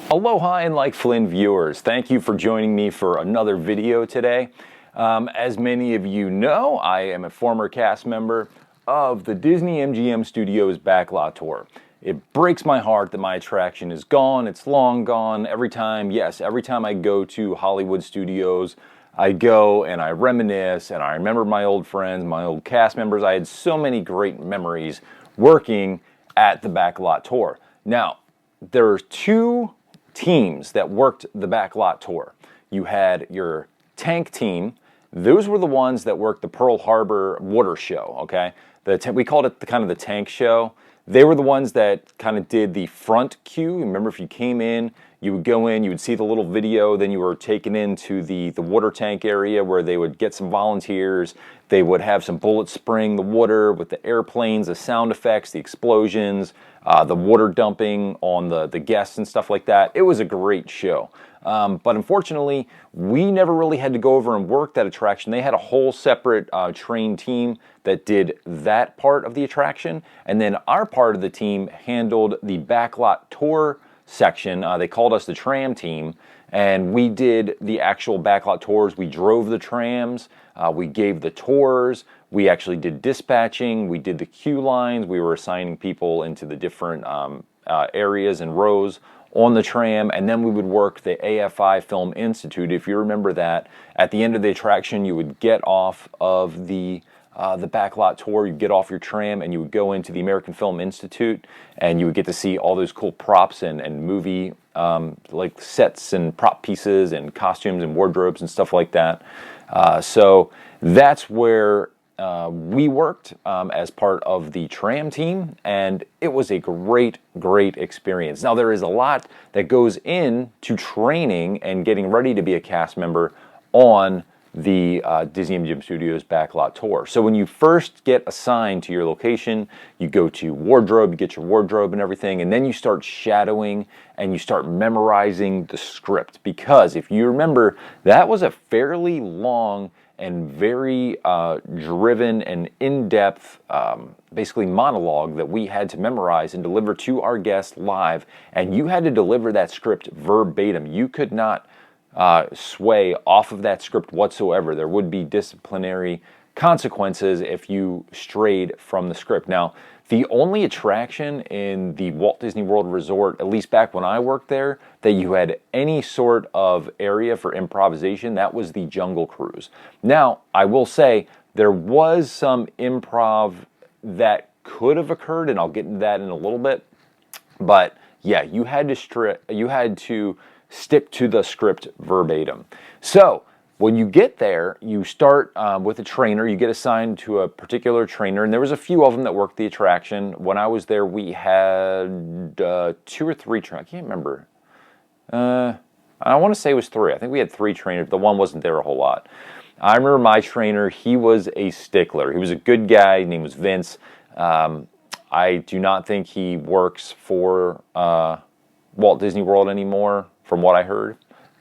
Aloha and like Flynn viewers, thank you for joining me for another video today. As many of you know, I am a former cast member of the Disney-MGM Studios Backlot Tour. It breaks my heart that my attraction is gone. It's long gone. Every time I go to Hollywood studios, I go and I reminisce and I remember my old friends, my old cast members. I had so many great memories working at the Backlot Tour. Now, there are two teams that worked the Backlot Tour. You had your tank team. Those were the ones that worked the Pearl Harbor water show, okay? We called it kind of the tank show. They were the ones that kind of did the front queue. Remember, if you came in, you would go in, you would see the little video, then you were taken into the water tank area where they would get some volunteers. They would have some bullets spraying the water with the airplanes, the sound effects, the explosions, the water dumping on the guests and stuff like that. It was a great show. But unfortunately, we never really had to go over and work that attraction. They had a whole separate trained team that did that part of the attraction. And then our part of the team handled the Backlot Tour section. They called us the tram team. And we did the actual Backlot tours. We drove the trams. We gave the tours. We actually did dispatching. We did the queue lines. We were assigning people into the different areas and rows on the tram, and then we would work the AFI Film Institute. If you remember that, at the end of the attraction, you would get off of the Backlot Tour, you'd get off your tram, and you would go into the American Film Institute, and you would get to see all those cool props and movie like sets and prop pieces and costumes and wardrobes and stuff like that. So that's where we worked as part of the tram team, and it was a great experience. Now, there is a lot that goes into training and getting ready to be a cast member on the Disney-MGM Studios Backlot Tour. So when you first get assigned to your location, you go to wardrobe, you get your wardrobe and everything, and then you start shadowing and you start memorizing the script. Because if you remember, that was a fairly long and very driven and in-depth basically monologue that we had to memorize and deliver to our guests live, and you had to deliver that script verbatim. You could not sway off of that script whatsoever. There would be disciplinary consequences if you strayed from the script. Now, the only attraction in the Walt Disney World Resort, at least back when I worked there, that you had any sort of area for improvisation, that was the Jungle Cruise. Now, I will say there was some improv that could have occurred, and I'll get into that in a little bit. But yeah, you had to stick to the script verbatim. So when you get there, you start with a trainer. You get assigned to a particular trainer, and there was a few of them that worked the attraction. When I was there, we had 2 or 3 trainers. I can't remember. I want to say it was 3. I think we had 3 trainers. The one wasn't there a whole lot. I remember my trainer. He was a stickler. He was a good guy. His name was Vince. I do not think he works for Walt Disney World anymore, from what I heard.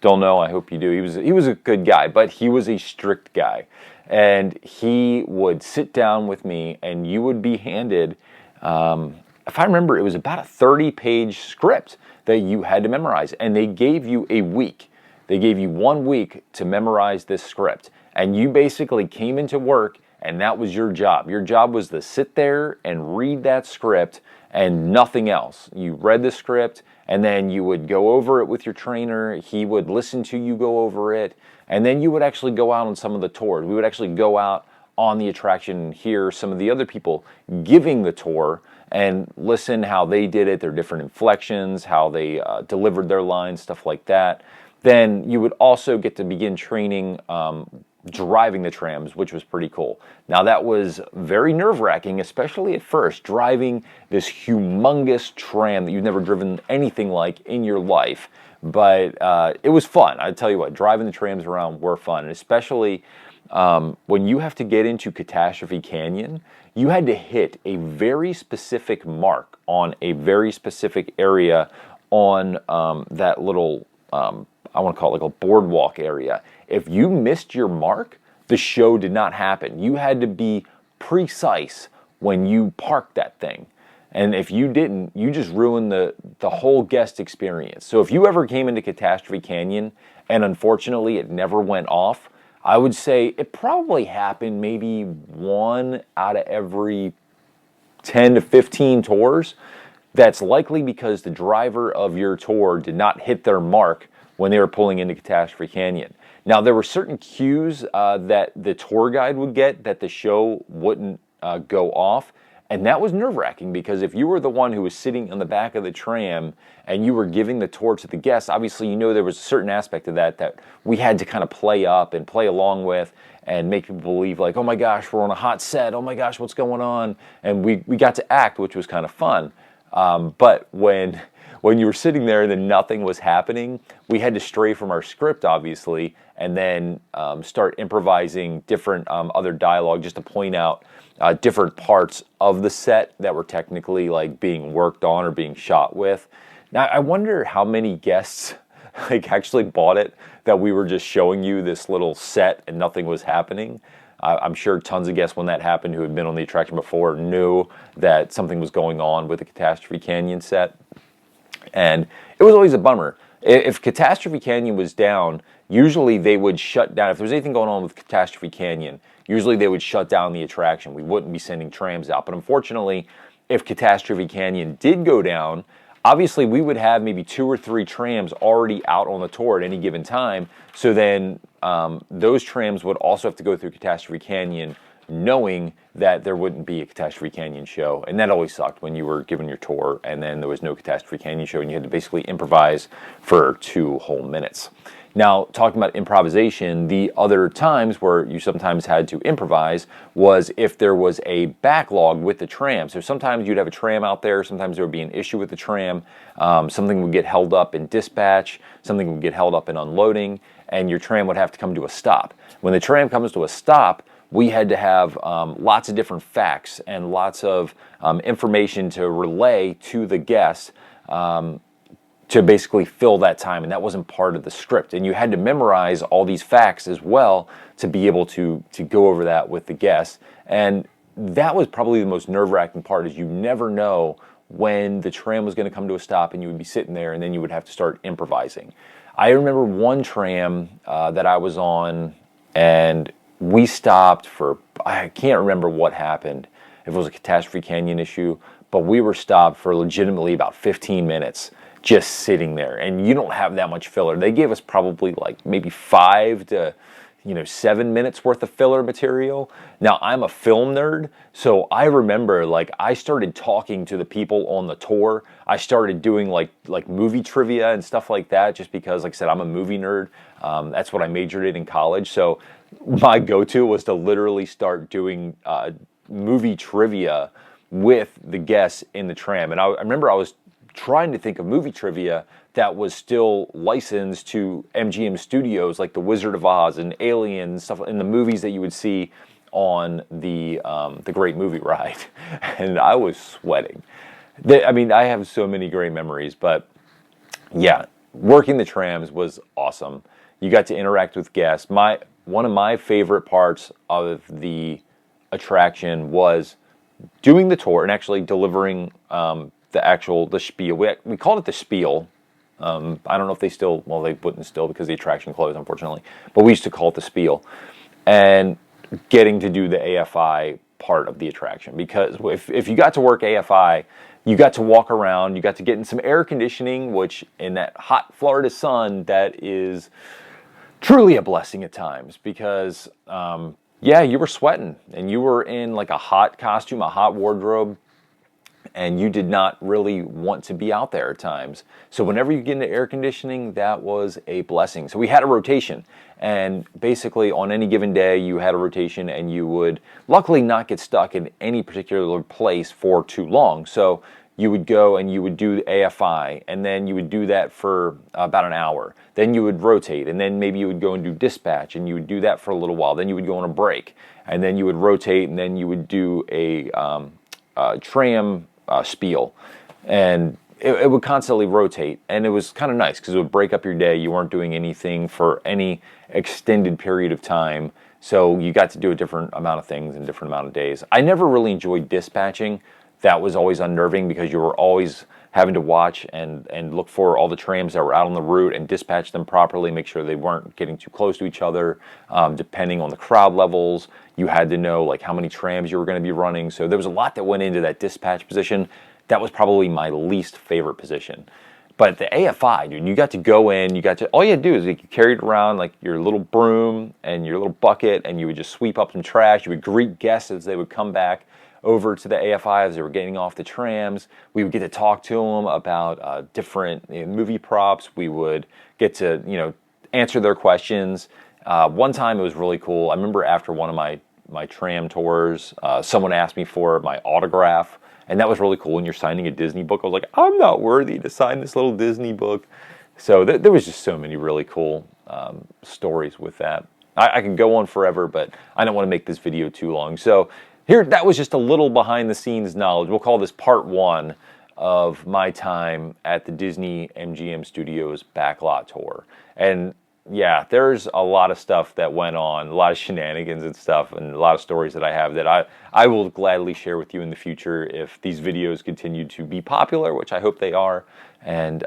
Don't know, I hope you do. He was a good guy, but he was a strict guy. And he would sit down with me, and you would be handed, if I remember, it was about a 30-page script that you had to memorize. And they gave you a week. They gave you 1 week to memorize this script. And you basically came into work, and that was your job. Your job was to sit there and read that script and nothing else. You read the script, and then you would go over it with your trainer. He would listen to you go over it, and then you would actually go out on some of the tours. We would actually go out on the attraction and hear some of the other people giving the tour and listen how they did it, their different inflections, how they delivered their lines, stuff like that. Then you would also get to begin training driving the trams, which was pretty cool. Now, that was very nerve-wracking, especially at first, driving this humongous tram that you've never driven anything like in your life. But it was fun. I tell you what, driving the trams around were fun, and especially when you have to get into Catastrophe Canyon, you had to hit a very specific mark on a very specific area on that little, I want to call it like a boardwalk area. If you missed your mark, the show did not happen. You had to be precise when you parked that thing. And if you didn't, you just ruined the whole guest experience. So if you ever came into Catastrophe Canyon and unfortunately it never went off, I would say it probably happened maybe 1 out of every 10 to 15 tours. That's likely because the driver of your tour did not hit their mark when they were pulling into Catastrophe Canyon. Now, there were certain cues that the tour guide would get that the show wouldn't go off. And that was nerve-wracking because if you were the one who was sitting on the back of the tram and you were giving the tour to the guests, obviously you know there was a certain aspect of that we had to kind of play up and play along with and make people believe like, oh my gosh, we're on a hot set, oh my gosh, what's going on? And we got to act, which was kind of fun. But when you were sitting there and then nothing was happening, we had to stray from our script, obviously, and then start improvising different other dialogue just to point out different parts of the set that were technically like being worked on or being shot with. Now, I wonder how many guests like actually bought it that we were just showing you this little set and nothing was happening. I'm sure tons of guests when that happened who had been on the attraction before knew that something was going on with the Catastrophe Canyon set. And it was always a bummer. If Catastrophe Canyon was down, usually they would shut down. If there was anything going on with Catastrophe Canyon, usually they would shut down the attraction. We wouldn't be sending trams out. But unfortunately, if Catastrophe Canyon did go down, obviously we would have maybe 2 or 3 trams already out on the tour at any given time. So then those trams would also have to go through Catastrophe Canyon knowing that there wouldn't be a Catastrophe Canyon show. And that always sucked when you were given your tour and then there was no Catastrophe Canyon show and you had to basically improvise for 2 whole minutes. Now, talking about improvisation, the other times where you sometimes had to improvise was if there was a backlog with the tram. So sometimes you'd have a tram out there, sometimes there would be an issue with the tram, something would get held up in dispatch, something would get held up in unloading, and your tram would have to come to a stop. When the tram comes to a stop, we had to have lots of different facts and lots of information to relay to the guests to basically fill that time, and that wasn't part of the script. And you had to memorize all these facts as well to be able to go over that with the guests. And that was probably the most nerve-wracking part, is you never know when the tram was going to come to a stop and you would be sitting there and then you would have to start improvising. I remember one tram that I was on and we stopped for, I can't remember what happened, if it was a Catastrophe Canyon issue, but we were stopped for legitimately about 15 minutes just sitting there, and you don't have that much filler. They gave us probably like maybe 5 to 7 minutes worth of filler material. Now, I'm a film nerd, so I remember like I started talking to the people on the tour. I started doing like movie trivia and stuff like that just because, like I said, I'm a movie nerd. That's what I majored in college. So my go-to was to literally start doing movie trivia with the guests in the tram. And I remember I was trying to think of movie trivia that was still licensed to MGM Studios, like The Wizard of Oz and Alien and stuff, in the movies that you would see on the Great Movie Ride. And I was sweating. I mean, I have so many great memories, but yeah, working the trams was awesome. You got to interact with guests. One of my favorite parts of the attraction was doing the tour and actually delivering the spiel. We called it the spiel. I don't know if they still, well, they wouldn't still because the attraction closed, unfortunately. But we used to call it the spiel. And getting to do the AFI part of the attraction. Because if you got to work AFI, you got to walk around, you got to get in some air conditioning, which in that hot Florida sun, that is truly a blessing at times. Because, yeah, you were sweating. And you were in like a hot costume, a hot wardrobe. And you did not really want to be out there at times. So whenever you get into air conditioning, that was a blessing. So we had a rotation. And basically on any given day, you had a rotation and you would luckily not get stuck in any particular place for too long. So you would go and you would do the AFI, and then you would do that for about an hour. Then you would rotate, and then maybe you would go and do dispatch, and you would do that for a little while. Then you would go on a break, and then you would rotate, and then you would do a tram spiel, and it would constantly rotate, and it was kind of nice because it would break up your day. You weren't doing anything for any extended period of time, so you got to do a different amount of things in a different amount of days. I never really enjoyed dispatching. that was always unnerving because you were always having to watch and look for all the trams that were out on the route and dispatch them properly, make sure they weren't getting too close to each other. Depending on the crowd levels, you had to know like how many trams you were going to be running. So there was a lot that went into that dispatch position. That was probably my least favorite position. But the AFI, dude, you got to go in, all you had to do is you carried around like your little broom and your little bucket, and you would just sweep up some trash. You would greet guests as they would come back over to the AFI as they were getting off the trams. We would get to talk to them about different movie props. We would get to, answer their questions. One time it was really cool. I remember after one of my tram tours, someone asked me for my autograph. And that was really cool when you're signing a Disney book. I was like, I'm not worthy to sign this little Disney book. So there was just so many really cool stories with that. I can go on forever, but I don't want to make this video too long. So that was just a little behind the scenes knowledge. We'll call this part 1 of my time at the Disney-MGM Studios Backlot Tour. And yeah, there's a lot of stuff that went on, a lot of shenanigans and stuff, and a lot of stories that I have that I will gladly share with you in the future if these videos continue to be popular, which I hope they are. And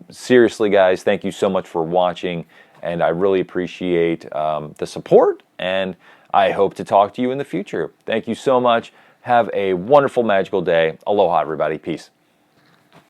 seriously, guys, thank you so much for watching, and I really appreciate the support, and I hope to talk to you in the future. Thank you so much. Have a wonderful, magical day. Aloha, everybody. Peace.